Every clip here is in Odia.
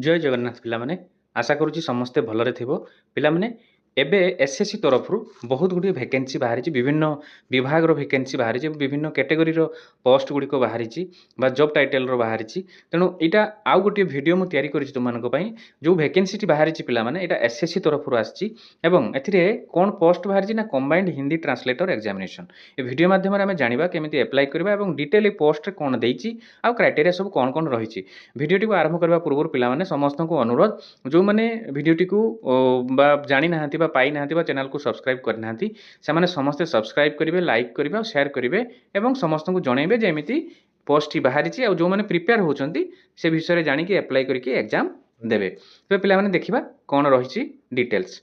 ଜୟ ଜଗନ୍ନାଥ ପିଲାମାନେ ଆଶା କରୁଛି ସମସ୍ତେ ଭଲରେ ଥିବ ପିଲାମାନେ ଏବେ ଏସ୍ଏସ୍ସି ତରଫରୁ ବହୁତ ଗୁଡ଼ିଏ ଭ୍ୟାକେନ୍ସି ବାହାରିଛି ବିଭିନ୍ନ ବିଭାଗର ଭ୍ୟାକେନ୍ସି ବାହାରିଛି ବିଭିନ୍ନ କ୍ୟାଟେଗୋରୀର ପୋଷ୍ଟ ଗୁଡ଼ିକ ବାହାରିଛି ବା ଜବ୍ ଟାଇଟେଲର ବାହାରିଛି ତେଣୁ ଏଇଟା ଆଉ ଗୋଟିଏ ଭିଡ଼ିଓ ମୁଁ ତିଆରି କରିଛି ତୁମମାନଙ୍କ ପାଇଁ ଯେଉଁ ଭ୍ୟାକେନ୍ସିଟି ବାହାରିଛି ପିଲାମାନେ ଏଇଟା ଏସ୍ଏସ୍ସି ତରଫରୁ ଆସିଛି ଏବଂ ଏଥିରେ କ'ଣ ପୋଷ୍ଟ ବାହାରିଛି ନା କମ୍ବାଇଣ୍ଡ ହିନ୍ଦୀ ଟ୍ରାନ୍ସଲେଟର ଏକ୍ଜାମିନେସନ୍ ଏ ଭିଡ଼ିଓ ମାଧ୍ୟମରେ ଆମେ ଜାଣିବା କେମିତି ଆପ୍ଲାଏ କରିବା ଏବଂ ଡିଟେଲ୍ ଏ ପୋଷ୍ଟରେ କ'ଣ ଦେଇଛି ଆଉ କ୍ରାଇଟେରିଆ ସବୁ କ'ଣ କ'ଣ ରହିଛି ଭିଡ଼ିଓଟିକୁ ଆରମ୍ଭ କରିବା ପୂର୍ବରୁ ପିଲାମାନେ ସମସ୍ତଙ୍କୁ ଅନୁରୋଧ ଯେଉଁମାନେ ଭିଡ଼ିଓଟିକୁ ବା ଜାଣିନାହାନ୍ତି ବା ପାଇନାହାନ୍ତି ବା ଚ୍ୟାନେଲକୁ ସବସ୍କ୍ରାଇବ୍ କରିନାହାନ୍ତି ସେମାନେ ସମସ୍ତେ ସବସ୍କ୍ରାଇବ୍ କରିବେ ଲାଇକ୍ କରିବେ ଆଉ ସେୟାର କରିବେ ଏବଂ ସମସ୍ତଙ୍କୁ ଜଣାଇବେ ଯେ ଏମିତି ପୋଷ୍ଟଟି ବାହାରିଛି ଆଉ ଯେଉଁମାନେ ପ୍ରିପେୟାର ହେଉଛନ୍ତି ସେ ବିଷୟରେ ଜାଣିକି ଆପ୍ଲାଏ କରିକି ଏକ୍ଜାମ୍ ଦେବେ ତେବେ ପିଲାମାନେ ଦେଖିବା କ'ଣ ରହିଛି ଡିଟେଲ୍ସ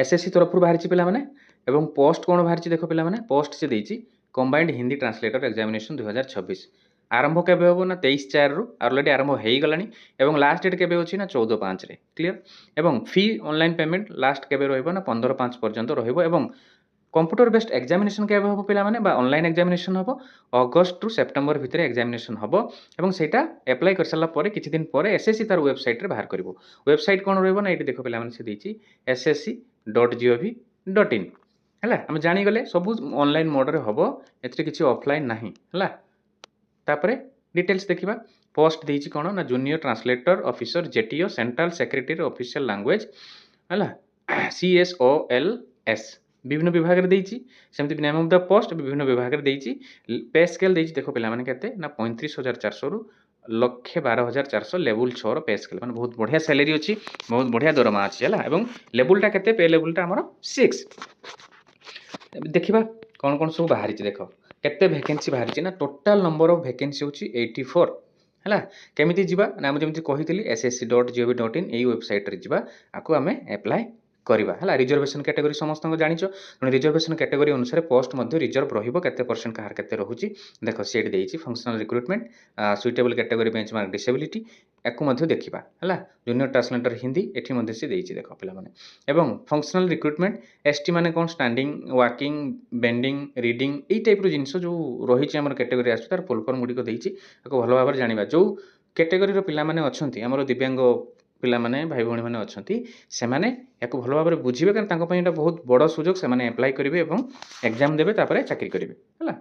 ଏସ୍ଏସ୍ସି ତରଫରୁ ବାହାରିଛି ପିଲାମାନେ ଏବଂ ପୋଷ୍ଟ କ'ଣ ବାହାରିଛି ଦେଖ ପିଲାମାନେ ପୋଷ୍ଟ ସେ ଦେଇଛି କମ୍ବାଇଣ୍ଡ ହିନ୍ଦୀ ଟ୍ରାନ୍ସଲେଟର ଏକ୍ଜାମିନେସନ୍ 2026 ଆରମ୍ଭ କେବେ ହେବ ନା 23/4ରୁ ଅଲରେଡ଼ି ଆରମ୍ଭ ହେଇଗଲାଣି ଏବଂ ଲାଷ୍ଟ ଡେଟ୍ କେବେ ଅଛି ନା 14/5ରେ କ୍ଲିୟର ଏବଂ ଫି ଅନଲାଇନ୍ ପେମେଣ୍ଟ ଲାଷ୍ଟ କେବେ ରହିବ ନା 15/5 ପର୍ଯ୍ୟନ୍ତ ରହିବ ଏବଂ କମ୍ପ୍ୟୁଟର ବେସ୍ଡ ଏକ୍ଜାମିନେସନ୍ କେବେ ହେବ ପିଲାମାନେ ବା ଅନଲାଇନ୍ ଏକ୍ଜାମିନେସନ୍ ହେବ ଅଗଷ୍ଟରୁ ସେପ୍ଟେମ୍ବର ଭିତରେ ଏକ୍ଜାମିନେସନ୍ ହେବ ଏବଂ ସେଇଟା ଆପ୍ଲାଏ କରିସାରିଲା ପରେ କିଛି ଦିନ ପରେ ଏସ୍ଏସ୍ସି ତାର ୱେବସାଇଟ୍ରେ ବାହାର କରିବ ୱେବସାଇଟ୍ କ'ଣ ରହିବ ନା ଏଇଠି ଦେଖ ପିଲାମାନେ ସେ ଦେଇଛି ssc.gov.in ହେଲା ଆମେ ଜାଣିଗଲେ ସବୁ ଅନଲାଇନ୍ ମୋଡ଼ରେ ହେବ ଏଥିରେ କିଛି ଅଫଲାଇନ୍ ନାହିଁ ହେଲା ତାପରେ ଡିଟେଲ୍ସ ଦେଖିବା ପୋଷ୍ଟ ଦେଇଛି କ'ଣ ନା junior translator officer JTO central secretary official language ହେଲା CSOLS ବିଭିନ୍ନ ବିଭାଗରେ ଦେଇଛି ସେମିତି ନେମ୍ ଅଫ୍ ଦ ପୋଷ୍ଟ ବିଭିନ୍ନ ବିଭାଗରେ ଦେଇଛି ପେ ସ୍କେଲ୍ ଦେଇଛି ଦେଖ ପିଲାମାନେ କେତେ ନା 35,400ରୁ 1,12,400 ଲେବୁଲ୍ 6ର ପେ ସ୍କେଲ୍ ମାନେ ବହୁତ ବଢ଼ିଆ ସାଲେରୀ ଅଛି ବହୁତ ବଢ଼ିଆ ଦରମା ଅଛି ହେଲା ଏବଂ ଲେବୁଲ୍ଟା କେତେ ପେ ଲେବୁଲ୍ଟା ଆମର 6 ଦେଖିବା କ'ଣ କ'ଣ ସବୁ ବାହାରିଛି ଦେଖ କେତେ ଭ୍ୟାକେନ୍ସି ବାହାରିଛି ନା ଟୋଟାଲ ନମ୍ବର ଅଫ୍ ଭ୍ୟାକେନ୍ସି ହେଉଛି 84 ହେଲା କେମିତି ଯିବା ନା ମୁଁ ଯେମିତି କହିଥିଲି ssc.gov.in ଏଇ ୱେବସାଇଟ୍ରେ ଯିବା ଆକୁ ଆମେ ଆପ୍ଲାଏ କରିବା ହେଲା ରିଜର୍ଭେସନ୍ କ୍ୟାଟେଗୋରୀ ସମସ୍ତଙ୍କୁ ଜାଣିଛ ତେଣୁ ରିଜର୍ଭେସନ୍ କ୍ୟାଟେଗୋରୀ ଅନୁସାରେ ପୋଷ୍ଟ ମଧ୍ୟ ରିଜର୍ଭ ରହିବ କେତେ ପରସେଣ୍ଟ କାହାର କେତେ ରହୁଛି ଦେଖ ସେଇଠି ଦେଇଛି functional recruitment suitable category benchmark disability ୟାକୁ ମଧ୍ୟ ଦେଖିବା ହେଲା ଜୁନିୟର ଟ୍ରାନ୍ସଲେଟର ହିନ୍ଦୀ ଏଠି ମଧ୍ୟ ସେ ଦେଇଛି ଦେଖ ପିଲାମାନେ ଏବଂ ଫଙ୍କସନାଲ ରିକ୍ରୁଟମେଣ୍ଟ ଏସ୍ଟି ମାନେ କ'ଣ ଷ୍ଟାଣ୍ଡିଂ ୱାକିଂ ବେଣ୍ଡିଂ ରିଡ଼ିଂ ଏଇ ଟାଇପ୍ର ଜିନିଷ ଯେଉଁ ରହିଛି ଆମର କ୍ୟାଟେଗୋରୀ ଆସୁଛି ତାର ଫୁଲ୍ ଫର୍ମ ଗୁଡ଼ିକ ଦେଇଛି ତାକୁ ଭଲ ଭାବରେ ଜାଣିବା ଯେଉଁ କ୍ୟାଟେଗୋରୀର ପିଲାମାନେ ଅଛନ୍ତି ଆମର ଦିବ୍ୟାଙ୍ଗ ପିଲାମାନେ ଭାଇ ଭଉଣୀମାନେ ଅଛନ୍ତି ସେମାନେ ୟାକୁ ଭଲ ଭାବରେ ବୁଝିବେ କାରଣ ତାଙ୍କ ପାଇଁ ଏଇଟା ବହୁତ ବଡ଼ ସୁଯୋଗ ସେମାନେ ଆପ୍ଲାଏ କରିବେ ଏବଂ ଏକ୍ଜାମ୍ ଦେବେ ତାପରେ ଚାକିରି କରିବେ ହେଲା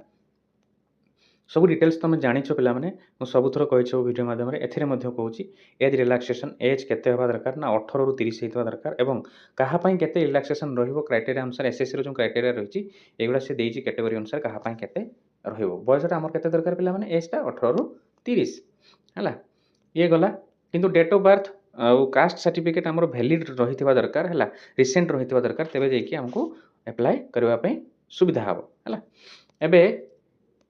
ସବୁ ଡିଟେଲ୍ସ ତୁମେ ଜାଣିଛ ପିଲାମାନେ ମୁଁ ସବୁଥର କହିଛି ସବୁ ଭିଡ଼ିଓ ମାଧ୍ୟମରେ ଏଥିରେ ମଧ୍ୟ କହୁଛି ଏଜ୍ ରିଲାକ୍ସେସନ୍ ଏଜ୍ କେତେ ହେବା ଦରକାର ନା 18ରୁ 30 ହେଇଥିବା ଦରକାର ଏବଂ କାହା ପାଇଁ କେତେ ରିଲାକ୍ସେସନ୍ ରହିବ କ୍ରାଇଟେରିଆ ଅନୁସାରେ ଏସ୍ଏସ୍ସିର ଯେଉଁ କ୍ରାଇଟେରିଆ ରହିଛି ଏଗୁଡ଼ା ସେ ଦେଇଛି କ୍ୟାଟେଗୋରୀ ଅନୁସାରେ କାହା ପାଇଁ କେତେ ରହିବ ବୟସଟା ଆମର କେତେ ଦରକାର ପିଲାମାନେ ଏଜ୍ଟା 18ରୁ 30 ହେଲା ଇଏ ଗଲା କିନ୍ତୁ ଡେଟ୍ ଅଫ୍ ବାର୍ଥ ଆଉ କାଷ୍ଟ ସାର୍ଟିଫିକେଟ୍ ଆମର ଭ୍ୟାଲିଡ୍ ରହିଥିବା ଦରକାର ହେଲା ରିସେଣ୍ଟ ରହିଥିବା ଦରକାର ତେବେ ଯାଇକି ଆମକୁ ଆପ୍ଲାଏ କରିବା ପାଇଁ ସୁବିଧା ହେବ ହେଲା ଏବେ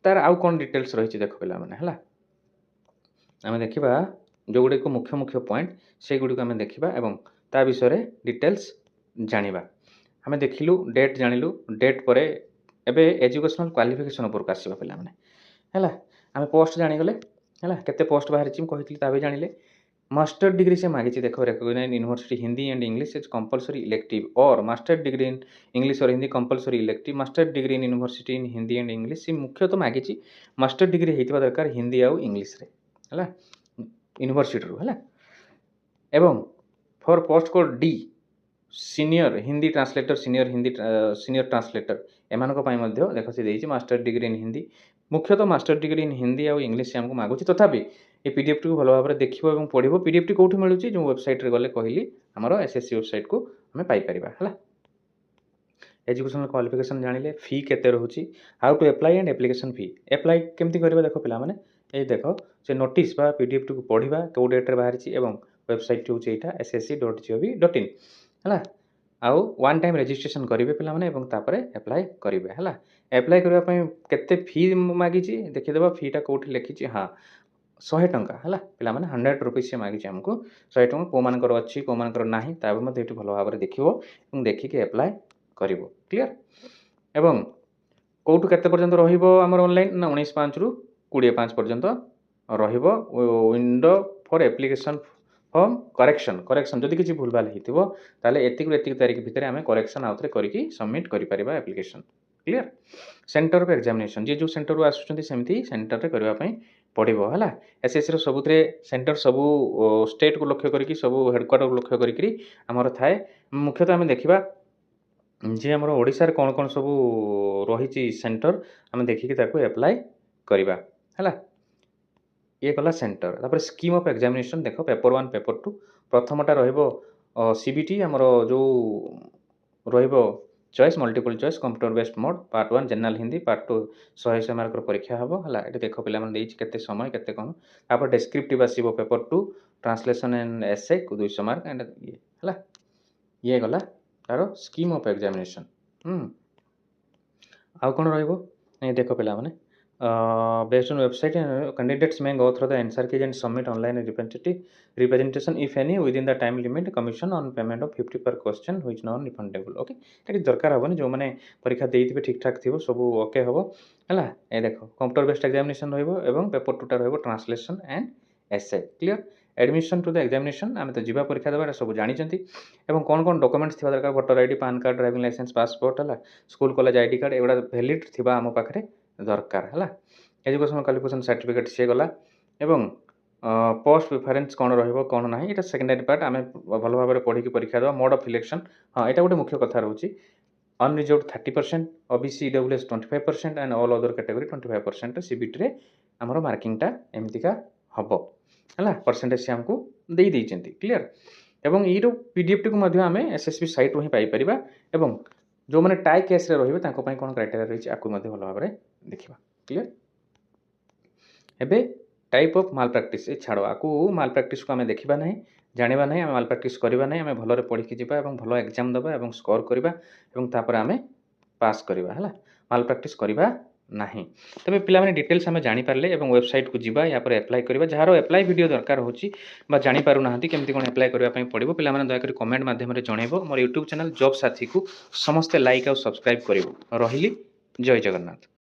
ତାର ଆଉ କ'ଣ ଡିଟେଲ୍ସ ରହିଛି ଦେଖ ପିଲାମାନେ ହେଲା ଆମେ ଦେଖିବା ଯେଉଁଗୁଡ଼ିକ ମୁଖ୍ୟ ମୁଖ୍ୟ ପଏଣ୍ଟ ସେଗୁଡ଼ିକୁ ଆମେ ଦେଖିବା ଏବଂ ତା ବିଷୟରେ ଡିଟେଲ୍ସ ଜାଣିବା ଆମେ ଦେଖିଲୁ ଡେଟ୍ ଜାଣିଲୁ ଡେଟ୍ ପରେ ଏବେ ଏଜୁକେସନାଲ୍ କ୍ୱାଲିଫିକେସନ୍ ଉପରକୁ ଆସିବା ପିଲାମାନେ ହେଲା ଆମେ ପୋଷ୍ଟ ଜାଣିଗଲେ ହେଲା କେତେ ପୋଷ୍ଟ ବାହାରିଛି ମୁଁ କହିଥିଲି ତା ବି ଜାଣିଲେ मास्टर डिग्री से मांगी देखो recognise university Hindi and English is compulsory elective और मास्टर डिग्री इन इंग्लिश और Hindi compulsory elective master degree in university in Hindi and English सी मुख्य तो मांगी मास्टर डिग्री होता दरकार हिंदी आउ इंग्लिश रे है यूनिवर्सिटी है एवं for post code D senior Hindi translator senior translator एमानक देख सी देती मास्टर डिग्री इन हिंदी मुख्यतः मास्टर डिग्री इन हिंदी आउ इंग्लिश से आमको मागुची तथापि ये पीडीएफ टी भल भाव में देखो और पढ़ो पीडीएफ टी कौटी मिलूँ जो वेबसाइट गले कहली आमर एसएससी वेबसाइट को आम पाइपर है एजुकेशनल क्वालिफिकेशन जानिले फी केते रोची how to apply and application fee apply केमती करबा देखो पिला माने ए देखो से नोटिस बा पीडीएफ टी पढ़ा कौ डेट रे बाहरी एवं वेबसाइट टी होची एटा ssc.gov.in है आउ वन टाइम रजिस्ट्रेशन करेंगे पिला माने एवं तापरे एप्लाई करेंगे है एप्लाई करने केते फी मागी देखीदेव फीटा कौटी लिखी हाँ 100 टंका है पिला माने 100 रुपीज से मागी आमको 100 टंका कौ मानकर अच्छी कौ मानकर नहीं ता भी ये भल भाव में देखो देखिए एप्लाई कर क्लीयर एवं कौटू केते पर्यंत रहिबो हमर ऑनलाइन ना 19/5 रु 20/5 पर्यंत रहिबो window for application form correction जदि किसी भूलभाल होइतिबो ताले एतिक तारीख भितर आम करेक्शन आउथरे करिकी सबमिट करि परिबा application clear centre of examination जे जो सेंटर रु आसुचंती सेमती सेंटर रे करबा पई पड़ो है एसएससी सबुत सेंटर सबू स्टेट को लक्ष्य करी सब हेडक्वार्टर को लक्ष्य करी आमर थाए मुख्यतः आम देखा जे आम ओडार कौन कौन सब रही सेंटर आम देखिकी एप्लाय करवा है ये गला सेंटर तापर स्कीम ऑफ एग्जामिनेशन देख पेपर 1 पेपर 2 प्रथमटा रहिबो सीबीटी हमरो जो रहिबो choice multiple choice computer based mode part 1 general Hindi part 2 100 mark परीक्षा हबो हला एटे देखो पिला मन देछि केते समय केते कोन तापर डिस्क्रिप्टिव आसीबो पेपर 2 ट्रांसलेशन एंड एसे को 200 मार्क एंड ये हला ये गला तारो स्कीम ऑफ एग्जामिनेशन आउ कोन रहिबो ए देखो पिला माने based on website candidates may go through the answer keys and submit online representation if any within the time limit commission on payment of 50 per question which non refundable okay एटा दरकार हबनी जो माने परीक्षा देइथिबे ठीक ठाक थिबो सब ओके हबो हला ए देखो कंप्यूटर बेस्ड एग्जामिनेशन रहइबो एवं पेपर 2 टा रहइबो translation and essay clear admission to the examination आमे तो जीवा परीक्षा देबा सब जानि चंती एवं कोन कोन डॉक्यूमेंट्स थिबा दरकार voter ID PAN card driving licence passport हला स्कूल कॉलेज आईडी कार्ड एवडा वैलिड थिबा हम पाखरे दरकार है एजुकेशन क्वालिफिकेशन सर्टिफिकेट सी गला एवं पोस्ट प्रिफरेन्स कौन रही कौन ना ये सेकेंडरी पार्ट आम भल भाव में पढ़ी परीक्षा देवा मोड ऑफ इलेक्शन हाँ यहाँ गोटे मुख्य कथा रोचे unreserved 30% OBC EWS 25% and all other category 25% CBT आमर मार्किंगटा एमतीका हम है परसेंटेज से आमको दे क्लीयर एवं ये पीडीएफ टी आम एसएसबी साइट ही पाइपर एवं जो मैंने टाई केस रही कौन क्राइटेरिया रही है भल भाव में देखा क्लीयर एबे टाइप ऑफ माल प्रैक्टिस छाड़ आकू माल प्रैक्टिस को आम देखा ना जाना ना आम माल प्रैक्टिस करवा ना आम भलरे पढ़ी जावा और भल एग्जाम दबा और स्कोर करवा आम पास करवा है माल प्रैक्टिस करवा ना तेज पे डिटेल्स आम जापारे और वेबसाइट को जीवा या पर एप्लाई करवा जार एप्लाई वीडियो दरकार हो जापार ना केमती कौन एप्लाई करने पड़ो पे दयाकोरी कमेंट मध्यम जनइब मोर यूट्यूब चैनल जॉब साथी को समस्ते लाइक और सब्सक्राइब करूँ रही जय जगन्नाथ।